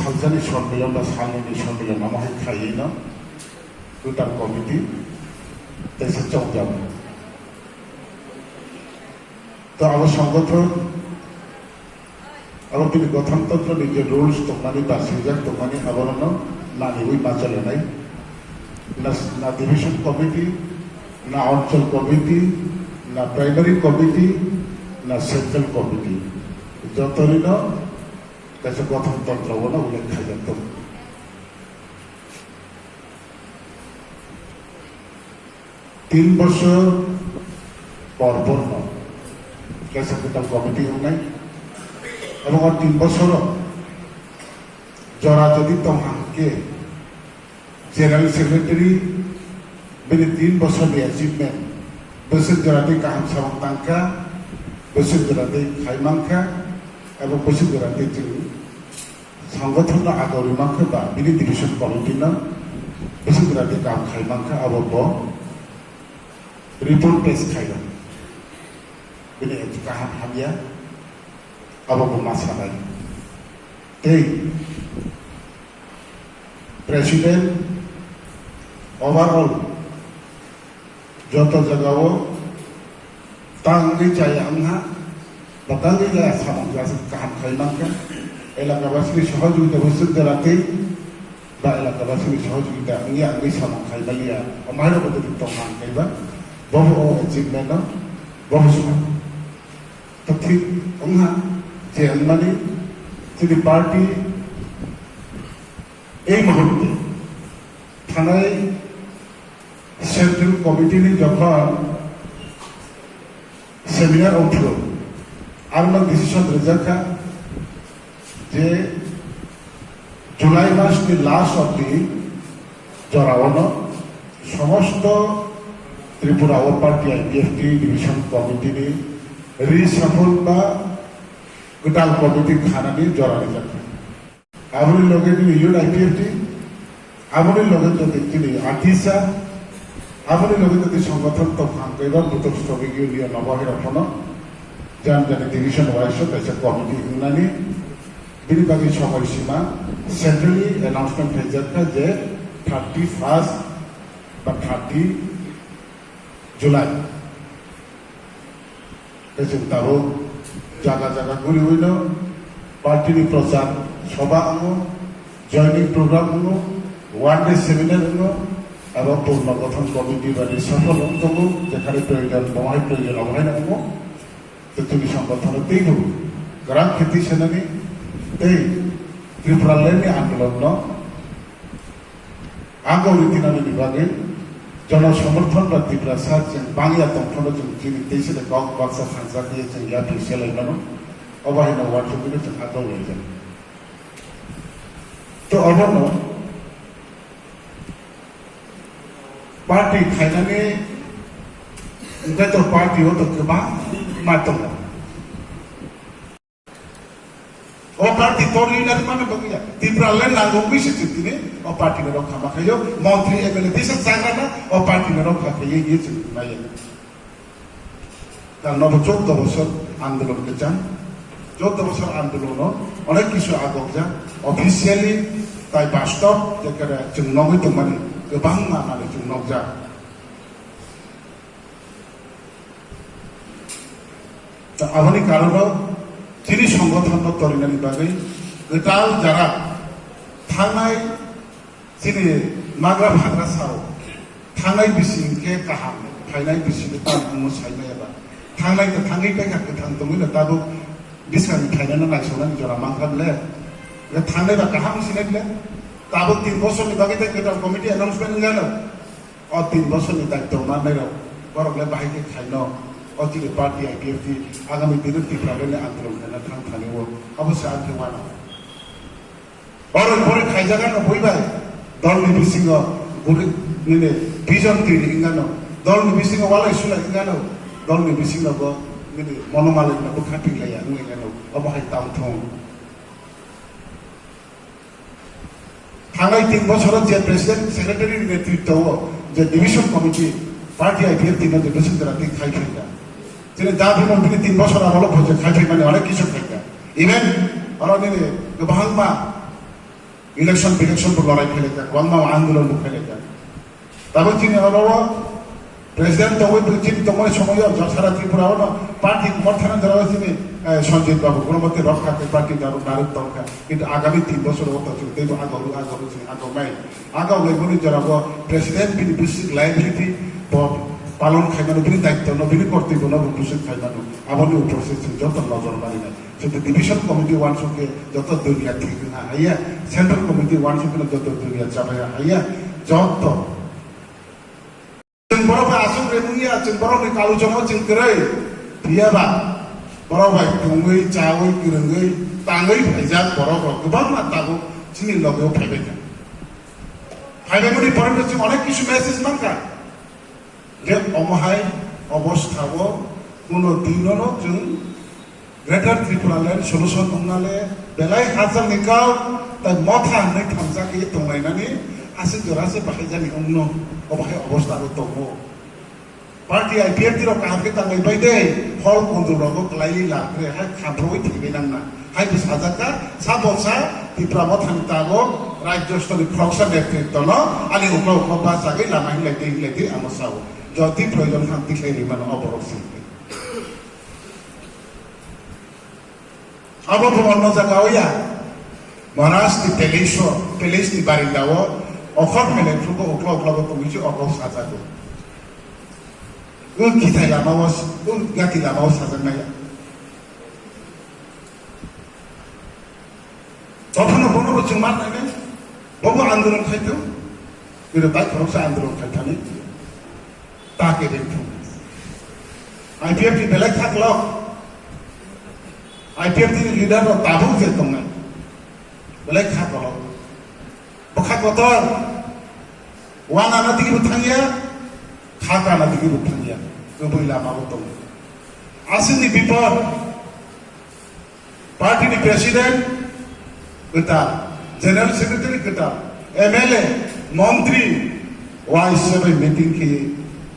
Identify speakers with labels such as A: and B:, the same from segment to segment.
A: सालजानि सम्मेलन बा सालनि सम्मेलन माहाय खायैनो गोदान कमिटी देशे चौजाब तो आबाद संगठन आबाद बिनि गठनतंत्र निजे रुल्स तंगनानै बासिजाक तंगनानै आबादनो नानिबो बाचालेनाय ना डिविजन कमिटी ना अंचल कमिटी ना प्राइमरी कमिटी ना सेंट्रल कमिटी जतरिनो कैसे गठनतंत्र बना उल्लेख खायजात 3 বছর পর পর कैसे गोदान कमिटी होनाय এবং 3 বছর जरा যদি तंहाके जेनेरेल सेक्रेटारि बेनि 3 বছরनि एचिवमेंट बोसोर जरानि गाहाम सामंतांखा बोसोर जरानि खायमांखा एवं बोसोर जरानि जों संगठन आगरिमांखा बा बिनि डिविजन कमिटिनो बोसोर जरानि गाहाम खायमांखा आबो रिपोर्ट पेश खायदों बिनि गाहाम हाबिया आबो मासानाय तै प्रेसिडेंट ओवरऑल যত জায়গাও तांगै जाय आंहा बतांगै जाय सामंजास गाहाम खायमांखा एलाकाबासिनि सहयोगिता बोसोर जराखै बा एलाकाबासिनि सहयोगिता आंनि सामं खायमालिया अमायनो बदि तंहांखैबा बहु एचिवमेंट बहु सम तो ठीक आंहा जे माने जोंनि पार्टी এই মুহূর্তে থানায় सेंट्रल कमिटी जखन सेमिनार उठल आरो डिसिशन रेजाखा जे जुलाई मासनि लास्ट अब्दि जरावनो समस्त त्रिपुरा और पार्टी आईपीएफटी डिविजन कमिटी रिसाफल बा गोदान कमिटी खानानै जरानि जाखा आबोनि लगे इयुन आईपीएफटी आबोनि लगे जदि आर्टिसा आबोनि लगे जदि संगठन तो फांगैबा बुतक स्टॉपिक यूनियन नबाहिर फनो जान जानि डिविजन वाइज कैसे कमिटी होनानै बिनि बागै समय सीमा सेंट्रली अनाउंसमेंट हैजाखा जे 31 बा 30 जुलाई कैसे ताबो जागा जागा घुरी हुइनो पार्टी प्रचार सभा आङो जॉइनिंग प्रोग्राम आङो वन डे सेमिनार आङो एवं पुनर्गठन कमिटी बारे सफल दङ जेखाने प्रयोजन बहाय प्रयोजन अवहाय नांगौ तो जोंनि संगठन तैनो गोरां खेथि सेनानि तै त्रिपुरा लैंडनि आंदोलन आगो रीतिनानि बागै जन समर्थन बा त्रिपुरा सा जों बांगिया दंफानो जों जोंनि देशनि गाव बाक्सा सानजाखै जों या फिसेलायनानो अबायनो वाटसबिनो जों आगो लैजों तो अबनो पार्टी खायनानै ओंखाय तो पार्टी हो तो गोबां मा दङ ओ पार्टी तोरलिनानै माने बगिया त्रिपुरा लैंड नांगौ बैसो दिनै ओ पार्टीनो रक्षा माखायो मन्त्री एमएलए देश जाग्राना ओ पार्टीनो रक्षा खायो ये जों नायो दा 14 বছর आंदोलन गोजान 14 বছর आंदोलन अनेक किसु आगक जा अफिशियली ताई बास्तव जेकरा जों नगै तो माने गोबां माने जों नगजा दा आबोनि कारणाव जोंनि संगठन तरिनानि बागै गोदान जारा थांनाय जोंनि माग्रा फाग्रा साव थांनाय बिसिंके गाहाम फायनाय बिसिंके तांमु सायनायबा थांनाय थाङै बायगा गोथां दङनो दाबो बिसानि फायनानै नायसनानै जरा मांखाबले थांनाय बा गाहाम सिनायले दाबो 3 বছরनि बागै गोदान कमिटी अनाउंसमेंट गानो और 3 বছরनि दायित्व माननाय बरकले बाहायके खायनो अतिरि पार्टी आईपीएफटी आगामी दिन त्रिपुरानि आंदोलन खाना थां थानिवो अवश्य आंखे वाना और परे खायजागान बयबाय दलनि बिसिङाव गुरि निने भिजन तिरि इंगानो दलनि बिसिङाव वालाय सुलाय इंगानो दलनि बिसिङाव निने मनमालिकनो खाथिलाया इंगानो अबहाय तामथं थांनाय 3 বছরত जे प्रेसिडेंट सेक्रेटारि नेतृत्व जे डिविजन कमिटी पार्टी आईपीएफटी ने बोसोर जराखै खायफैदा जेने दा बिमन बिनि 3 বছর आगोलाव भजे खायफै माने अनेक किसु खायदा इभेन अरनिने गोबां मा ইলেকশন লড়াই ফেলে যাক গণমাম আন্দোলন ফেলে যাক তারপর চিনি আরো প্রেসিডেন্ট তবে চিনি তোমার সময় সারা ত্রিপুরা পার্টি মর্থানা ধরা চিনি সঞ্জিত বাবু কোনো মধ্যে রক্ষাতে পার্টি নারীর দরকার কিন্তু আগামী 3 বছর হতো কিন্তু আগাও বনি যারা প্রেসিডেন্ট বিনি বিশিক লাইবিলিটি পালন খাইমানো বিনি দায়িত্ব বিনি কর্তব্য বিশিক খাইমানো আবার প্রসেস যত নজর মারি না সেটা ডিভিশন কমিটি ওয়ান সঙ্গে যত দুনিয়া ঠিক না হাইয়া সেন্ট্রাল কমিটি ওয়ান সঙ্গে যত দুনিয়া চাবাই হাইয়া যত বড় ভাই আসুন রেমুইয়া বড় ভাই কালুচনাও চিনকরে বিয়াবা বড় ভাই টুঙ্গৈ চাওই কিরঙ্গৈ তাঙ্গৈ ভাইজাক বড় গোबां মাতাবো চিনি লগেও ফাইবাই না ফাইবাইমনি পরে অনেক কিছু মেসেজ মানকা যে অমহাই অবস্থাবো কোনো দিনও जों গ্রেটার ত্রিপুরাল্যান্ড সলিউশন দंनाले बेलाय हाजार निकाव ता मथा नै थामजाखै दंलायनानै आसि जरासे बाहायजानि उन्नो अबहाय अबस्थाबो दङ पार्टी आईपीएफ तिरो कामके तांगै बायदे हल कन्ट्रोलबो क्लायि लाग्रे हाय खाब्रबै थिगै नांना हाय साजाका साबसा ত্রিপুরা মথাनतागो राज्य स्तरनि ख्रक्सा नेतृत्वन आनि उक्ला बासागै लामा हिलायदै आमसाव जति प्रयोजन शान्ति खैरिमान अबरक्सि अब अन्न जगाओ या महाराष्ट्र पेलेस नि बारिंदाओ अखर मेलेफुको उक्ला तंगिसो अखर साजागो खिथाय लामाओ गाति लामाओ साजानाया तफनो बनो जों मा नायनो बबो आन्दोलन खायतो बिरो बाय खरसा आन्दोलन खायथानि ताके देथु आईपीएफ नि बेलाय थाकलो आईपीएफ नि लिडार ताबु जे दंना बेलाय थाकलो बखा गतर वाना नदिगि बुथांगिया खाका नदिगि बुथांगिया गबै लामाबो दं आसिनि बिपद पार्टी नि प्रेसिडेंट गटा जनरल सेक्रेटरी गटा एमएलए मंत्री वाइस सेबै मीटिंग के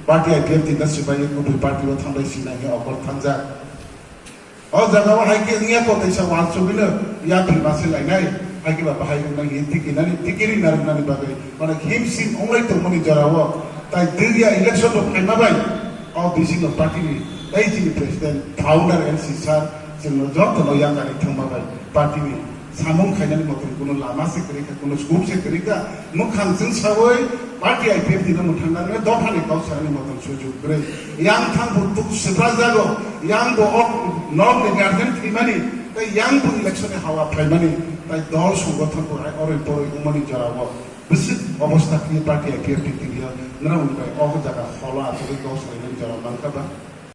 A: पार्टी आईपीएफ दिन सिबाय गुबै पार्टी व थांबाय सिनाय अगर थांजा अ जगाव हायके निया को दैसा वाल सुबिनो या बिमासे लायनाय हायके बा बाहाय गना टिकिनानि टिकिरि नारनानि बागै माने हिमसिम अंगै तमनि जराव ताय दिया इलेक्शन व फाइमाबाय अ बिसिनो पार्टी नि एजिनि प्रेसिडेंट फाउंडर एलसी सर जों जत नया गारि थांबाय पार्टी नि सामुं खायनानि मतन कोनो लामा से करिका कोनो स्कोप से करिका मुखांजों सावै पार्टी आईपीएफ दिनो मुथांनानै दफानि गावसारनि मतन सुजुग ग्रे यां थां बुतु सिफ्रा जागो यां बो अक नन नि गार्डेन थैमानि ताय यां बो इलेक्शन हावा फाइमानि ताय दल संगठन को अरे परै उमनि जराव बिसिक अवस्था की पार्टी आईपीएफ दिनो नरा उनबाय अक जागा हला आतै गावसारनि जराव मानकाबा